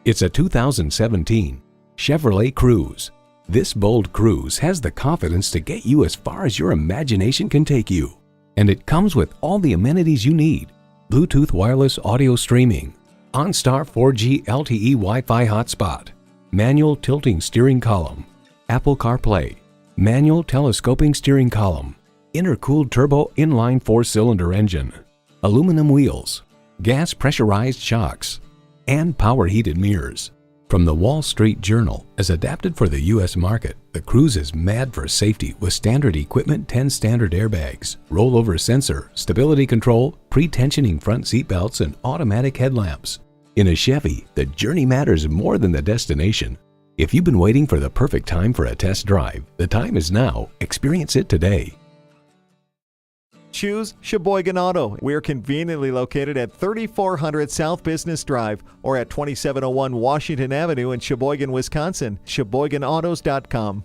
It's a 2017 Chevrolet Cruze. This bold Cruze has the confidence to get you as far as your imagination can take you. And it comes with all the amenities you need: Bluetooth wireless audio streaming, OnStar 4G LTE Wi-Fi hotspot, manual tilting steering column, Apple CarPlay, manual telescoping steering column, intercooled turbo inline 4-cylinder engine, aluminum wheels, gas pressurized shocks, and power heated mirrors. From the Wall Street Journal, as adapted for the U.S. market, the Cruze is mad for safety with standard equipment 10 standard airbags, rollover sensor, stability control, pre-tensioning front seat belts, and automatic headlamps. In a Chevy, the journey matters more than the destination. If you've been waiting for the perfect time for a test drive, the time is now. Experience it today. Choose Sheboygan Auto. We're conveniently located at 3400 South Business Drive or at 2701 Washington Avenue in Sheboygan, Wisconsin. SheboyganAutos.com.